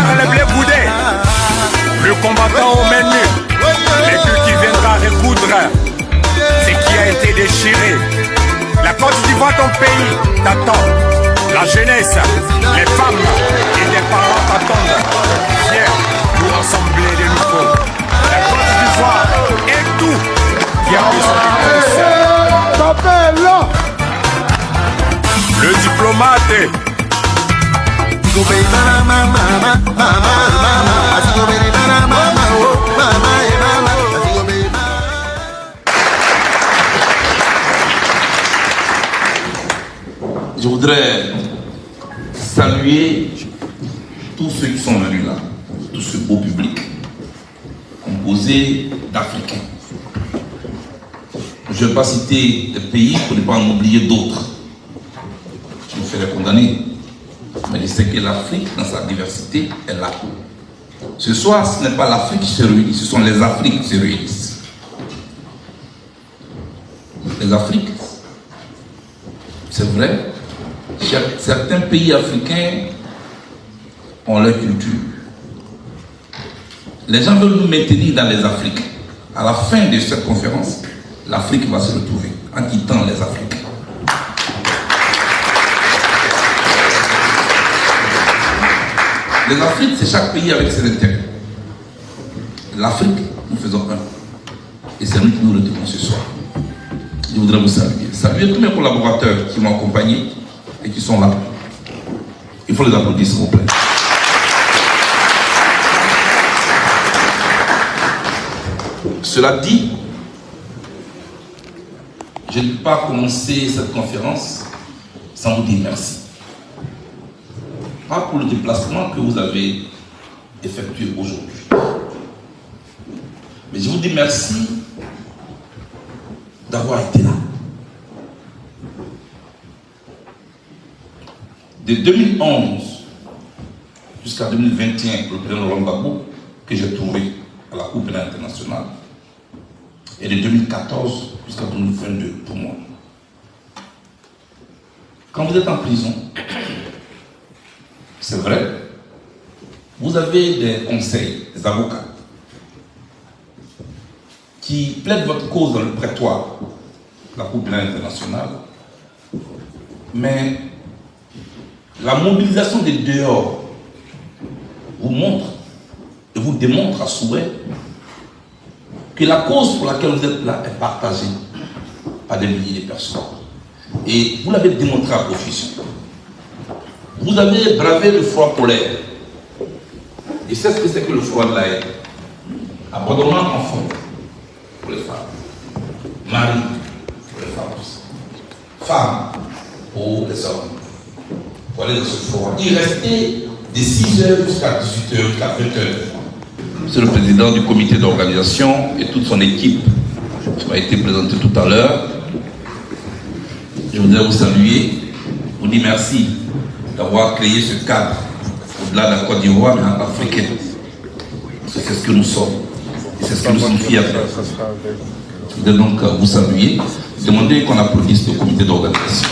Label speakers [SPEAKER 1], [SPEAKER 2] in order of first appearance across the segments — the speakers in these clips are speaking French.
[SPEAKER 1] le blé boudé, le combattant au menu, l'écu qui viendra recoudre ce qui a été déchiré. La Côte d'Ivoire, ton pays, t'attend. La jeunesse, les femmes et les parents t'attendent. Viens nous rassembler de nouveau. La Côte d'Ivoire est tout qui a besoin de nous. Le diplomate.
[SPEAKER 2] Je voudrais saluer tous ceux qui sont venus là, tout ce beau public composé d'Africains. Je ne vais pas citer des pays pour ne pas en oublier d'autres. Je me fais les condamner. Mais je sais que l'Afrique, dans sa diversité, est là. Ce soir, ce n'est pas l'Afrique qui se réunit, ce sont les Afriques qui se réunissent. Les Afriques, c'est vrai, certains pays africains ont leur culture. Les gens veulent nous maintenir dans les Afriques. À la fin de cette conférence, l'Afrique va se retrouver en quittant les Africains. Les Afriques, c'est chaque pays avec ses intérêts. L'Afrique, nous faisons un. Et c'est nous qui nous retrouvons ce soir. Je voudrais vous saluer. Saluer tous mes collaborateurs qui m'ont accompagné et qui sont là. Il faut les applaudir, s'il vous plaît. Cela dit, je ne peux pas commencer cette conférence sans vous dire merci. Pas pour le déplacement que vous avez effectué aujourd'hui. Mais je vous dis merci d'avoir été là. De 2011 jusqu'à 2021, pour le président Laurent Gbagbo, que j'ai trouvé à la Cour pénale internationale, et de 2014 jusqu'à 2022 pour moi. Quand vous êtes en prison, c'est vrai, vous avez des conseils, des avocats, qui plaident votre cause dans le prétoire de la Cour pénale internationale, mais la mobilisation des dehors vous montre et vous démontre à souhait que la cause pour laquelle vous êtes là est partagée par des milliers de personnes. Et vous l'avez démontré à profusion. Vous avez bravé le froid polaire. Et c'est ce que c'est que le froid de la haine. Abandonnement enfant pour les femmes. Mari pour les femmes aussi. Femmes pour les hommes. Pour aller dans ce froid. Il restait de 6h jusqu'à 18h, jusqu'à 20h. C'est le président du comité d'organisation et toute son équipe qui m'a été présenté tout à l'heure. Je voudrais vous saluer, vous dire merci d'avoir créé ce cadre au-delà de la Côte d'Ivoire, mais en africaine. C'est ce que nous sommes. Et c'est ce que nous sommes fiers de faire. Je voudrais donc vous saluer, demander qu'on applaudisse le comité d'organisation.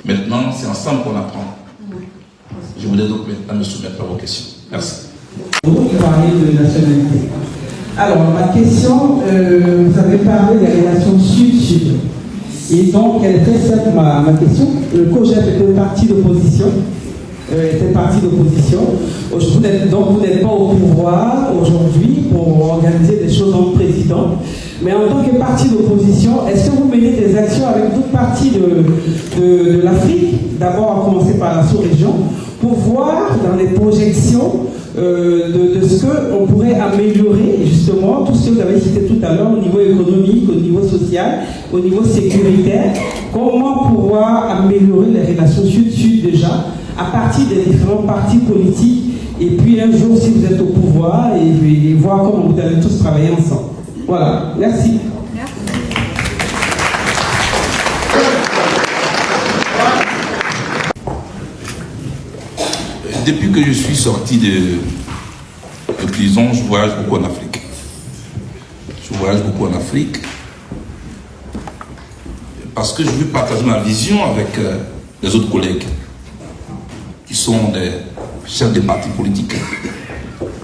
[SPEAKER 2] Maintenant, c'est ensemble qu'on apprend. Je voudrais donc maintenant me soumettre à vos questions. Merci.
[SPEAKER 3] Vous parlez de nationalité. Alors, ma question, vous avez parlé des relations sud-sud. Et donc, elle est très simple, ma question. Le COJEP était parti d'opposition. Donc, vous n'êtes pas au pouvoir aujourd'hui pour organiser des choses en président. Mais en tant que parti d'opposition, est-ce que vous menez des actions avec d'autres partis de l'Afrique, d'abord à commencer par la sous-région, pour voir dans les projections de ce qu'on pourrait améliorer justement tout ce que vous avez cité tout à l'heure au niveau économique, au niveau social, au niveau sécuritaire, comment pouvoir améliorer les relations sud-sud déjà à partir des différents partis politiques et puis un jour si vous êtes au pouvoir et voir comment vous allez tous travailler ensemble. Voilà, merci.
[SPEAKER 2] Depuis que je suis sorti de prison, je voyage beaucoup en Afrique. parce que je veux partager ma vision avec les autres collègues qui sont des chefs de partis politiques,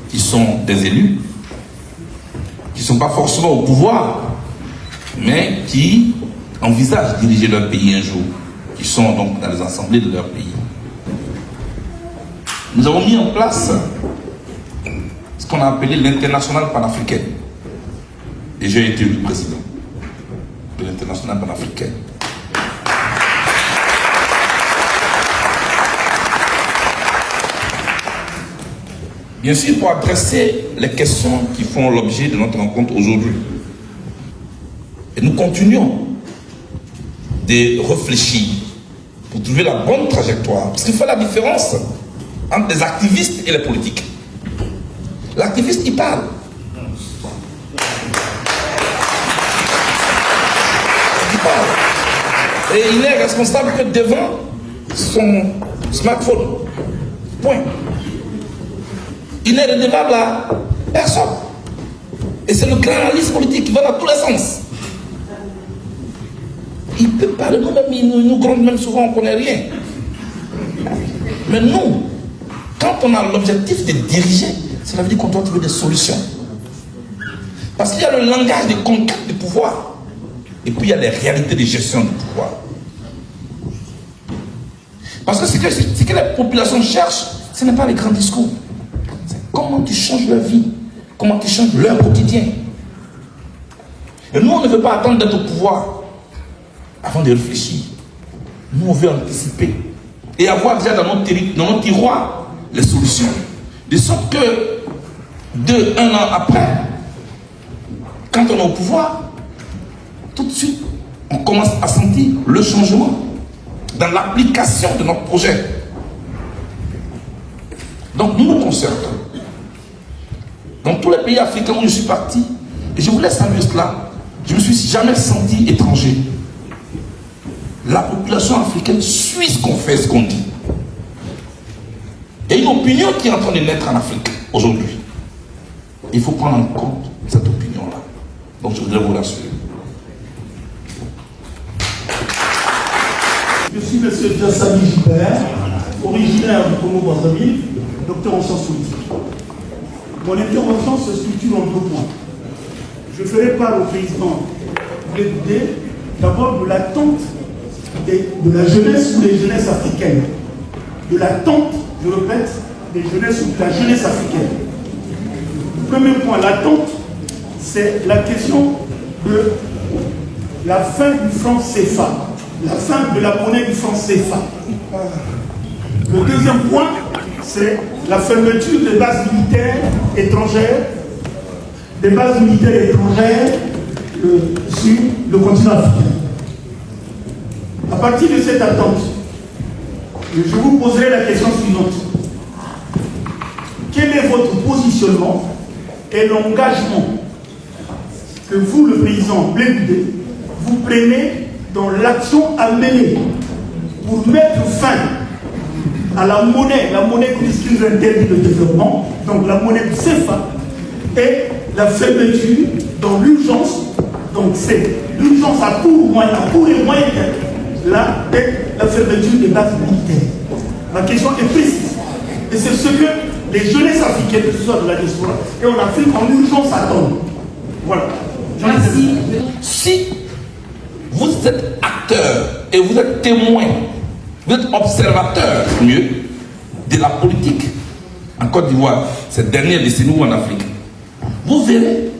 [SPEAKER 2] qui sont des élus, qui ne sont pas forcément au pouvoir, mais qui envisagent de diriger leur pays un jour, qui sont donc dans les assemblées de leur pays. Nous avons mis en place ce qu'on a appelé l'international panafricain. Et j'ai été élu président de l'international panafricain. Bien sûr, pour adresser les questions qui font l'objet de notre rencontre aujourd'hui. Et nous continuons de réfléchir pour trouver la bonne trajectoire. Parce qu'il fait la différence entre les activistes et les politiques. L'activiste, il parle. Il parle. Et il n'est responsable que devant son smartphone. Point. Il n'est redevable à personne. Et c'est le grand analyste politique qui va dans tous les sens. Il peut parler, nous-mêmes, il nous gronde même souvent, on ne connaît rien. Mais nous, quand on a l'objectif de diriger, cela veut dire qu'on doit trouver des solutions. Parce qu'il y a le langage de conquête du pouvoir. Et puis il y a les réalités de gestion du pouvoir. Parce que ce que les populations cherchent, ce n'est pas les grands discours. C'est comment tu changes leur vie, comment tu changes leur quotidien. Et nous, on ne veut pas attendre d'être au pouvoir avant de réfléchir. Nous, on veut anticiper et avoir déjà dans notre tiroir les solutions. De sorte que, 1 an après, quand on est au pouvoir, tout de suite, on commence à sentir le changement dans l'application de notre projet. Donc, nous nous concertons. Dans tous les pays africains où je suis parti, et je voulais saluer cela, je ne me suis jamais senti étranger. La population africaine suit ce qu'on fait, ce qu'on dit. Il y a une opinion qui est en train de naître en Afrique aujourd'hui. Il faut prendre en compte cette opinion-là. Donc je voudrais vous rassurer.
[SPEAKER 4] Je suis M. Jassami Gilbert, originaire du Congo-Brazzaville, docteur en sciences politiques. Mon intervention se structure en 2 points. Je ferai part au président Blé d'abord de l'attente de la jeunesse ou des jeunesses africaines. De l'attente, je répète, des jeunesses ou de la jeunesse africaine. Premier point, l'attente, c'est la question de la fin du franc CFA, la fin de la monnaie du franc CFA. Le deuxième point, c'est la fermeture des bases militaires étrangères, sur le continent africain. À partir de cette attente, je vous poserai la question suivante. Quel est votre positionnement et l'engagement que vous, le président Blé Goudé, vous prenez dans l'action à mener pour mettre fin à la monnaie que discute interdit de développement, donc la monnaie du CFA, et la fermeture dans l'urgence, donc c'est l'urgence à court et moyen terme, la fermeture des bases militaires. Ma question est précise. Et c'est ce que les jeunesses africaines, que ce soit de la diaspora et en Afrique, en urgence attendent. Voilà.
[SPEAKER 2] Merci. Si vous êtes acteur et vous êtes témoin, vous êtes observateur, mieux, de la politique en Côte d'Ivoire, cette dernière décennie ou en Afrique, vous verrez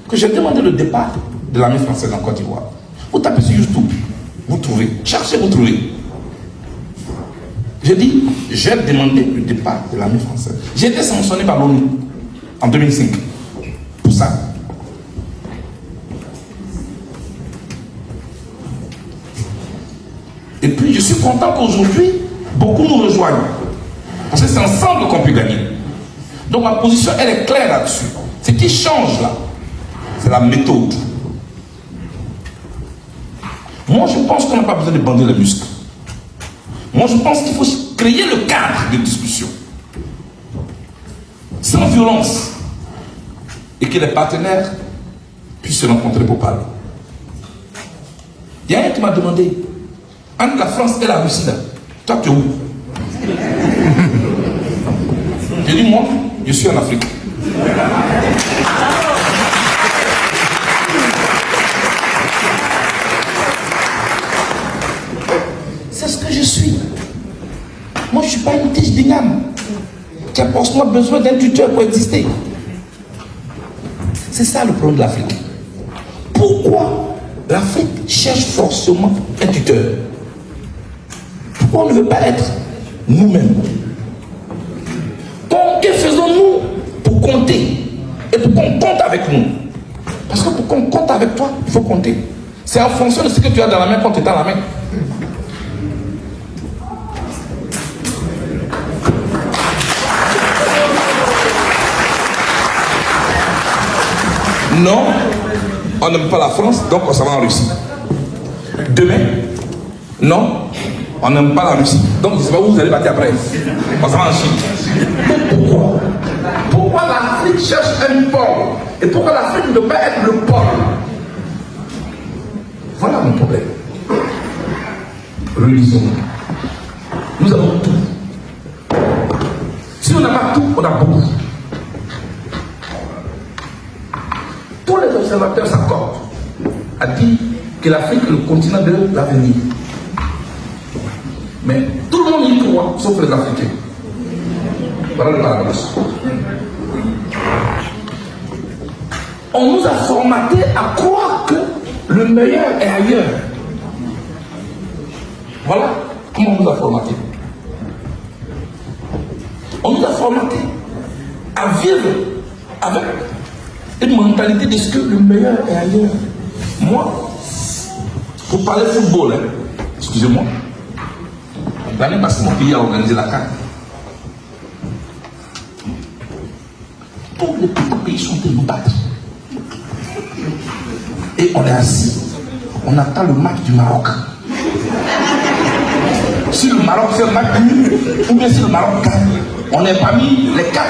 [SPEAKER 2] que j'ai demandé le départ de l'armée française en Côte d'Ivoire. Vous tapez sur YouTube, vous trouvez, cherchez, vous trouvez. J'ai dit, j'ai demandé le départ de l'armée française. J'ai été sanctionné par l'ONU en 2005 pour ça. Et puis je suis content qu'aujourd'hui, beaucoup nous rejoignent. Parce que c'est ensemble qu'on peut gagner. Donc ma position, elle est claire là-dessus. Ce qui change là, c'est la méthode. Moi, je pense qu'on n'a pas besoin de bander les muscles. Moi, je pense qu'il faut créer le cadre de discussion. Sans violence. Et que les partenaires puissent se rencontrer pour parler. Il y a un qui m'a demandé, entre la France et la Russie, là, toi tu es où? J'ai dit, moi, je suis en Afrique. C'est ce que je suis. Moi, je ne suis pas une tige d'igname qui a forcément besoin d'un tuteur pour exister. C'est ça le problème de l'Afrique. Pourquoi l'Afrique cherche forcément un tuteur? Pourquoi on ne veut pas être nous-mêmes? Que faisons-nous pour compter? Et pour qu'on compte avec nous? Parce que pour qu'on compte avec toi, il faut compter. C'est en fonction de ce que tu as dans la main quand tu es dans la main. Non, on n'aime pas la France, donc on s'en va en Russie. Demain, non, on n'aime pas la Russie, donc je ne sais pas où vous allez partir après. On s'en va en Chine. Mais pourquoi? Pourquoi l'Afrique cherche un pôle? Et pourquoi l'Afrique ne peut pas être le pôle? Voilà mon problème. Relisons-nous. Nous avons tout. Si on n'a pas tout, on a beaucoup. Tous les observateurs s'accordent à dire que l'Afrique est le continent de l'avenir. Mais tout le monde y croit, sauf les Africains. Voilà le paradoxe. On nous a formatés à croire que le meilleur est ailleurs. Voilà comment on nous a formatés. On nous a formatés à vivre avec une mentalité de ce que le meilleur est ailleurs. Moi, pour parler football, hein, excusez-moi, l'année passée, mon pays a organisé la CAN. Tous les petits pays sont venus nous battre. Et on est assis, on attend le match du Maroc. Si le Maroc fait le match nul, ou bien si le Maroc gagne, on est parmi les 4.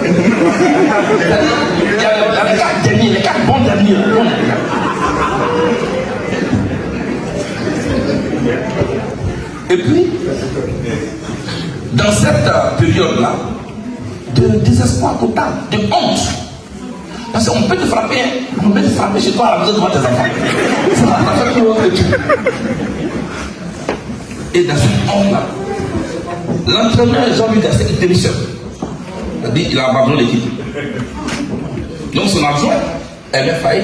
[SPEAKER 2] Il y a les 4 derniers, les 4 bons derniers. Et puis, dans cette période-là, de désespoir total, de honte, parce qu'on peut te frapper, on peut te frapper chez toi à la maison devant tes enfants. Ça va faire tout l'autre truc. Et dans cette honte-là, l'entraîneur Jean-Louis Gasset démissionne. C'est-à-dire qu'il a abandonné l'équipe. Donc son adjoint, Aimé Faye,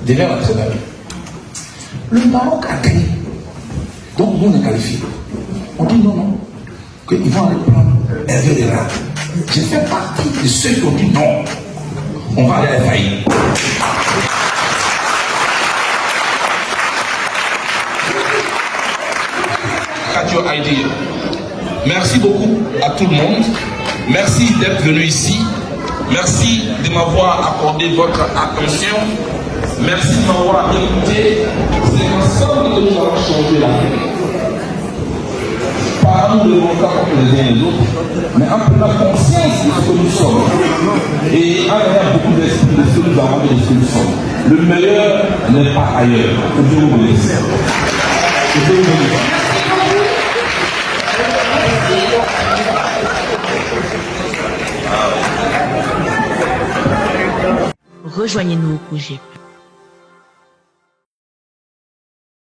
[SPEAKER 2] devient l'entraîneur. Le Maroc a gagné. Donc nous on est qualifiés. On dit non, qu'ils vont aller prendre Hervé Renard. J'ai fait partie de ceux qui ont dit non. On va aller à Faye. Radio ID. Merci beaucoup à tout le monde. Merci d'être venu ici. Merci de m'avoir accordé votre attention. Merci de m'avoir écouté. C'est ensemble que nous allons changer l'Afrique. Pas nous ne devons pas contre les uns et les autres, mais en prenant conscience de ce que nous sommes. Et en ayant beaucoup d'esprit de ce que nous avons et de ce que nous sommes. Le meilleur n'est pas ailleurs. Que Dieu vous bénisse. Que Dieu vous bénisse.
[SPEAKER 5] Rejoignez-nous au projet.